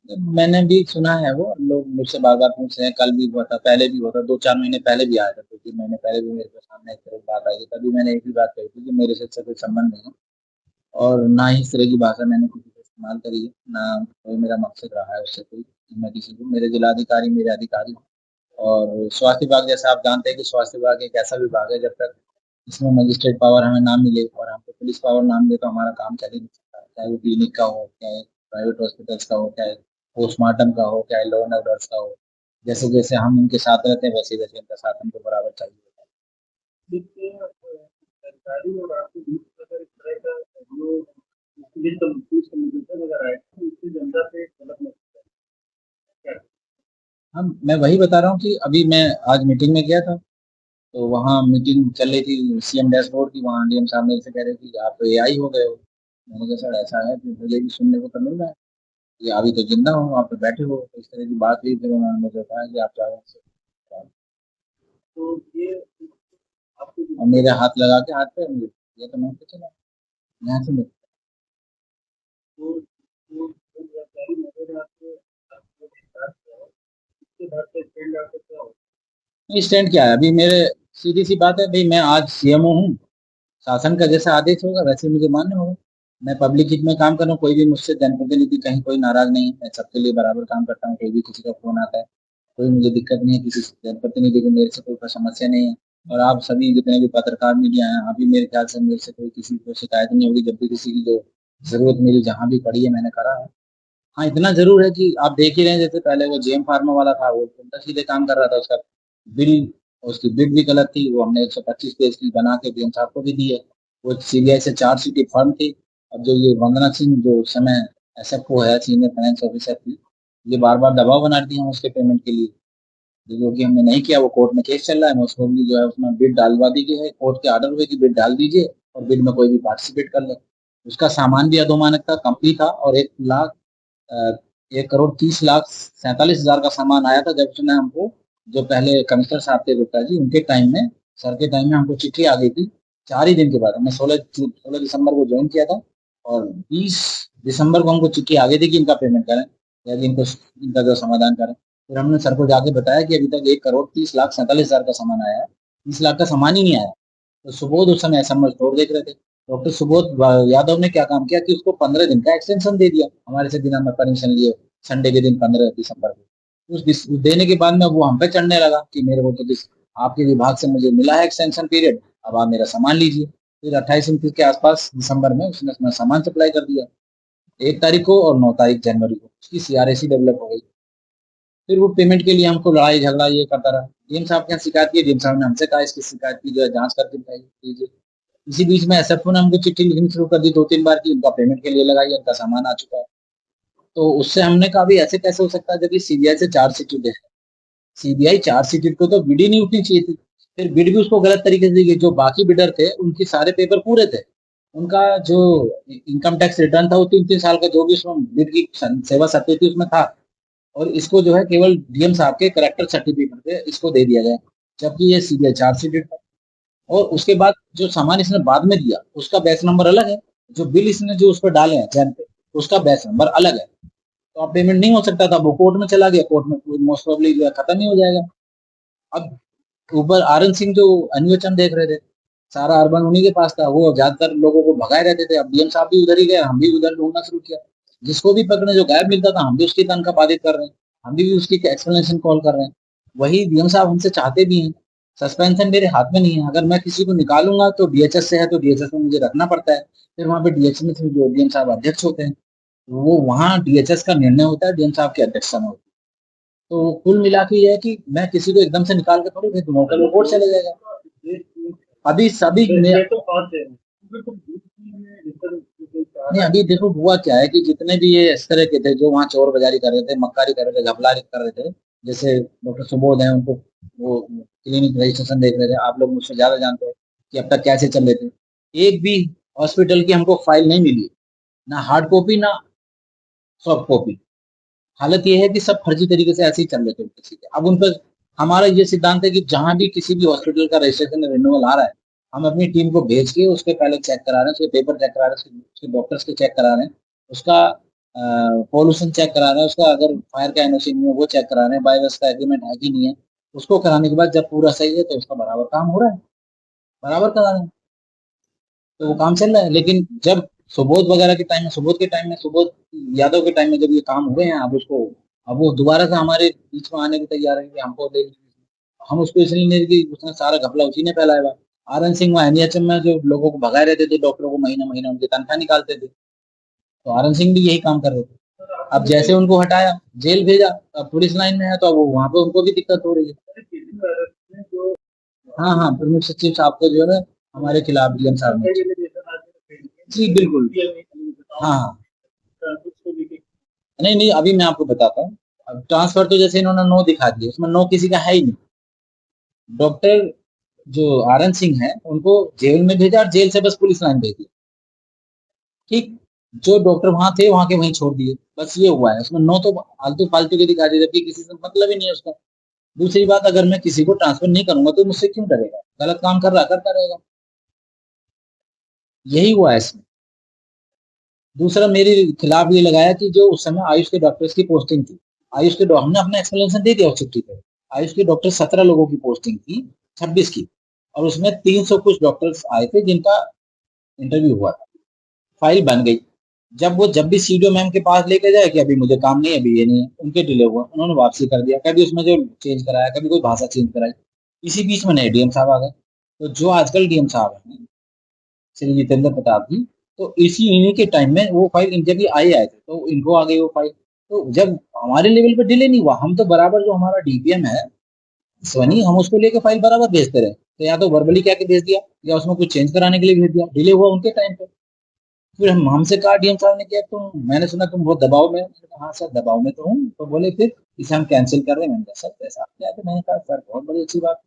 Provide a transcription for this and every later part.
मैंने भी सुना है, वो लोग मुझसे बार बार पूछ रहे हैं, कल भी हुआ था, पहले भी हुआ था, 2-4 महीने पहले भी आया था, 2-3 महीने पहले भी मेरे को सामने एक तरह की बात आई थी, तभी मैंने एक ही बात कही थी कि मेरे से इससे कोई संबंध नहीं है, और ना ही इस तरह की भाषा मैंने किसी को इस्तेमाल करी है, ना कोई मेरा मकसद रहा है उससे कोई कि मैं किसी को, मेरे जिलाधिकारी मेरे अधिकारी हैं। और स्वास्थ्य विभाग, जैसा आप जानते हैं कि स्वास्थ्य विभाग एक ऐसा विभाग है, जब तक इसमें मजिस्ट्रेट पावर हमें ना मिले और हमको पुलिस पावर ना मिले तो हमारा काम चल ही नहीं सकता, चाहे वो क्लिनिक का हो, चाहे प्राइवेट हॉस्पिटल्स का हो, चाहे पोस्टमार्टम का हो, चाहे लॉ एंड ऑर्डर्स का हो। जैसे जैसे हम इनके साथ रहते हैं, वैसे वैसे इनका साथ हमको बराबर चाहिए होता है। देखिए, सरकारी और आपके बीच अगर इस तरह का जो मिसकम्युनिकेशन अगर आए तो इससे जनता पे गलत मैसेज जाएगा। हम मैं वही बता रहा हूँ कि अभी मैं आज मीटिंग में गया था, तो वहाँ मीटिंग चल रही थी सीएम डैशबोर्ड की, वहाँ डीएम साहब मेरे से कह रहे थे कि आप तो एआई हो गए हो। मैंने कहा सर ऐसा है, तो मुझे भी सुनने को तो मिल रहा है कि अभी तो जिंदा हो, आप तो बैठे हो, तो इस तरह की बात हुई, फिर उन्होंने मुझे कहा कि आप जाओ से। तो ये आपको और मेरे हाथ लगा के हाथ पे मुझे ये तो मैं तो चला यहाँ से निकल। जो जो जो जानकारी वगैरह आपको आपको विस्तार से हो, उसके बाद से ट्रेंड आपको क्या हो। स्टैंड क्या है अभी मेरे, सीधी सी बात है भाई, मैं आज सीएमओ हूँ, शासन का जैसा आदेश होगा वैसे मुझे मान्य होगा। मैं पब्लिक हित में काम कर रहा हूँ, कोई भी मुझसे जनप्रतिनिधि कहीं कोई नाराज नहीं है, मैं सबके लिए बराबर काम करता हूँ, कोई भी किसी का फोन आता है, कोई मुझे दिक्कत नहीं है, किसी जनप्रतिनिधि को मेरे से कोई समस्या नहीं है। और आप सभी जितने भी पत्रकार मीडिया हैं, अभी मेरे ख्याल से मेरे से कोई किसी को शिकायत नहीं होगी, जब भी किसी की जो जरूरत मेरी जहाँ भी पड़ी है मैंने करा है। हाँ, इतना जरूर है कि आप देख ही रहे हैं, जैसे पहले वो जेम फार्मा वाला था, वो उल्टा सीधे काम कर रहा था, उसका बिल, उसकी बिड भी गलत थी, वो हमने 125 पेज की बना के डीएम साहब को भी दी है। वो सीबीआई से चार्जशीट की फर्म थी। अब जो ये वंदना सिंह जो उस समय एसएफओ है, सीनियर फाइनेंस ऑफिसर थी, ये बार बार दबाव बना रही है उसके पेमेंट के लिए, जो कि हमने नहीं किया। वो कोर्ट में केस चल रहा है, मोस्ट प्रोबेबली जो है उसमें बिड डालवा दी गई है, कोर्ट के ऑर्डर हुए कि बिड डाल दीजिए और बिड में कोई भी पार्टिसिपेट कर ले। उसका सामान भी अधोमानक था, कंपनी था, और 1,30,37,हजार का सामान आया था, जब उसने हमको, जो पहले कमिश्नर साहब थे गुप्ता जी, उनके टाइम में, सर के टाइम में हमको चिट्ठी आ गई थी 4 ही दिन के बाद। हमने 16 दिसंबर को ज्वाइन किया था, और 20 दिसंबर को हमको चिट्ठी आ गई थी कि इनका पेमेंट करें, या कि इनको इनका जो समाधान करें। फिर हमने सर को जाके बताया कि अभी तक 1,30,47,हजार का सामान आया है, 30 लाख का सामान ही नहीं आया। तो सुबोध उस समय एसएमएस स्टोर देख रहे थे, डॉक्टर सुबोध यादव ने क्या काम किया कि उसको 15 दिन का एक्सटेंशन दे दिया हमारे से, बिना परमिशन लिए, संडे के दिन 15 दिसंबर को। उस देने के बाद में वो हम पे चढ़ने लगा कि मेरे को तो आपके विभाग से मुझे मिला है एक्सटेंशन पीरियड, अब आप मेरा सामान लीजिए। फिर 28-29 के आसपास दिसंबर में उसने अपना सामान सप्लाई कर दिया, 1 तारीख को, और 9 तारीख जनवरी को उसकी सीआरएसी डेवलप हो गई। फिर वो पेमेंट के लिए हमको लड़ाई झगड़ा ये करता रहा। डीएम साहब के यहाँ शिकायत की, डीएम साहब ने हमसे कहा इसकी शिकायत की जो है जांच करके बताइए कीजिए। इसी बीच में एसएफओ ने हमको चिट्ठी लिखनी शुरू कर दी 2-3 बार की इनका पेमेंट के लिए लगाइए, इनका सामान आ चुका है। तो उससे हमने कहा भी ऐसे कैसे हो सकता है, जब ये सीबीआई से चार्जशीट है, सीबीआई चार्जशीट को तो बिड ही नहीं उठनी चाहिए थी। फिर बिड भी उसको गलत तरीके से दी गई, जो बाकी बिडर थे उनके सारे पेपर पूरे थे, उनका जो इनकम टैक्स रिटर्न था वो 3-3 साल का, जो भी उसमें बिड की सेवा सत्य थी उसमें था। और इसको जो है केवल डीएम साहब के करेक्टर सर्टिफिकेट पे इसको दे दिया गया, जबकि ये सीबीआई चार्जशीट था। और उसके बाद जो सामान इसने बाद में दिया उसका बैच नंबर अलग है, जो बिल इसने जो उस पर डाले हैं जैन पे, उसका बैच नंबर अलग है। तो अब पेमेंट नहीं हो सकता था, वो कोर्ट में चला गया, कोर्ट में मोस्ट प्रोबेबली जो है खत्म ही हो जाएगा। अब ऊपर आरएन सिंह जो अन्वेषण देख रहे थे, सारा अर्बन उन्हीं के पास था, वो ज्यादातर लोगों को भगाए रहते थे। अब डीएम साहब भी उधर ही गए, हम भी उधर ढूंढना शुरू किया, जिसको भी पकड़े जो गायब मिलता था हम भी उसकी तनख्वाह बाधित कर रहे हैं, हम भी उसकी एक्सप्लेनेशन कॉल कर रहे हैं। वही डीएम साहब हमसे चाहते भी हैं। सस्पेंशन मेरे हाथ में नहीं है, अगर मैं किसी को निकालूंगा तो डीएचएस से है, तो डीएचएस में मुझे रखना पड़ता है। फिर वहां पे डीएचएस में जो डीएम साहब अध्यक्ष होते हैं, वो वहाँ डीएचएस का निर्णय होता है डीएम साहब की अध्यक्षता में होता है। तो कुल मिला के ये है कि मैं किसी को एकदम से निकाल के थोड़ी भेज दूंगा, कल वो कोर्ट चले जाएगा। अभी सभी ने, तो बात है बिल्कुल में नहीं अभी देखो हुआ क्या है कि जितने भी ये इस तरह के थे जो वहाँ चोर बाजारी कर रहे थे, मक्कारी कर रहे थे, घपला कर रहे थे, जैसे डॉक्टर सुबोध हैं, उनको वो क्लिनिक रजिस्ट्रेशन देख रहे थे, आप लोग मुझसे ज्यादा जानते हो कि अब तक कैसे चल रहे थे। एक भी हॉस्पिटल की हमको फाइल नहीं मिली, ना हार्ड कॉपी ना सॉफ्ट कॉपी। हालत ये है कि सब फर्जी तरीके से ऐसे ही चल रहे थे किसी के। अब उन पर हमारा ये सिद्धांत है कि जहां भी किसी भी हॉस्पिटल का रजिस्ट्रेशन रिन्यूअल आ रहा है, हम अपनी टीम को भेज के उसके पहले चेक करा रहे हैं, उसके पेपर चेक करा रहे हैं, उसके डॉक्टर्स के चेक करा रहे हैं, उसका पॉल्यूशन चेक करा रहे हैं उसका, अगर फायर का एनओसी नहीं है वो चेक करा रहे हैं, बायोगैस का एग्रीमेंट है कि नहीं है, उसको कराने के बाद जब पूरा सही है तो उसका बराबर काम हो रहा है, बराबर करा रहे हैं, तो वो काम चल रहा है। लेकिन जब सुबोध वगैरह के टाइम में, सुबोध के टाइम में, सुबोध यादव के टाइम में जब ये काम हुए हैं, अब उसको, अब वो दोबारा से हमारे बीच में आने को तैयार है कि हमको ले लीजिए। हम उसको इसलिए नहीं कि उसने सारा घपला उसी ने फैलाया हुआ। आर एन सिंह वहाँ एनएचएम में जो लोगों को भगाए रहते थे, डॉक्टरों को महीना महीना उनकी तनख्वाह निकालते थे, तो आर एन सिंह भी यही काम कर रहे थे। सर आपको अब भी जैसे उनको हटाया, जेल भेजा, अब पुलिस लाइन में है, तो अब वहां पे उनको भी दिक्कत हो रही है। केजरीवाल वायरस में जो हाँ हाँ, प्रमुख सचिव साहब को जो है हमारे खिलाफ डीएम साहब ने। एलिगेशन आगे जी बिल्कुल। हाँ हाँ। ट्रांसपोर्ट को लेके नहीं नहीं, अभी मैं आपको बताता हूँ। अब ट्रांसफर तो जैसे इन्होंने नो दिखा दिया, उसमें नो किसी का है ही नहीं। डॉक्टर जो आर एन सिंह है उनको जेल में भेजा और जेल से बस पुलिस लाइन भेज दी, ठीक। जो डॉक्टर वहां थे वहां के वहीं छोड़ दिए, बस ये हुआ है। उसमें नो तो आलतू फालतू के दिखा दिए, जबकि किसी से मतलब ही नहीं है उसका। दूसरी बात, अगर मैं किसी को ट्रांसफर नहीं करूंगा तो मुझसे क्यों डरेगा, गलत काम कर रहा करता रहेगा, यही हुआ है इसमें। दूसरा, मेरे खिलाफ ये लगाया कि जो उस समय आयुष के डॉक्टर्स की पोस्टिंग थी, आयुष के हमने अपना एक्सप्लेनेशन दे दिया उस चिट्ठी पे। आयुष के डॉक्टर 17 लोगों की पोस्टिंग थी, 26 की, और उसमें 300 कुछ डॉक्टर्स आए थे जिनका इंटरव्यू हुआ था, फाइल बन गई। जब भी सीडीओ मैम के पास लेके जाए कि अभी मुझे काम नहीं है, अभी ये नहीं है, उनके डिले हुआ, उन्होंने वापसी कर दिया, कभी उसमें जो चेंज कराया, कभी कोई भाषा चेंज कराई। इसी बीच में नए डीएम साहब आ गए। तो जो आजकल डीएम साहब हैं, श्री जितेंद्र प्रताप जी, तो इसी इन्हीं के टाइम में वो फाइल इनके भी आए थे, तो इनको आ गई वो फाइल। तो जब हमारे लेवल पे डिले नहीं हुआ, हम तो बराबर जो हमारा डीपीएम है स्वनी, हम उसको लेके फाइल बराबर भेजते रहे, तो या तो वर्बली क्या के भेज दिया या उसमें कुछ चेंज कराने के लिए भेज दिया, डिले हुआ उनके टाइम पे। फिर हम हमसे कहा डीएम साहब ने किया, तुम, मैंने सुना तुम बहुत दबाव में हो। मैंने कहा, हाँ सर दबाव में तो हूँ। तो बोले फिर इसे हम कैंसिल कर रहे हैं। मैंने कहा सर पैसा क्या है, तो मैंने कहा सर बहुत बड़ी अच्छी बात है।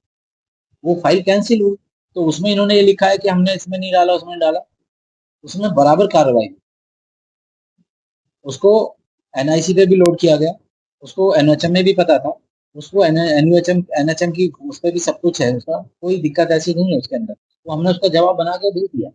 वो फाइल कैंसिल हुई, तो उसमें इन्होंने ये लिखा है कि हमने इसमें नहीं डाला, उसमें डाला, उसमें बराबर कार्रवाई, उसको एनआईसी पे भी लोड किया गया, उसको एनएचएम में भी पता था, उसको एनएचएम एनएचएम की उस पर भी सब कुछ है, उसका कोई दिक्कत ऐसी नहीं है उसके अंदर, तो हमने उसका जवाब बना के दे दिया।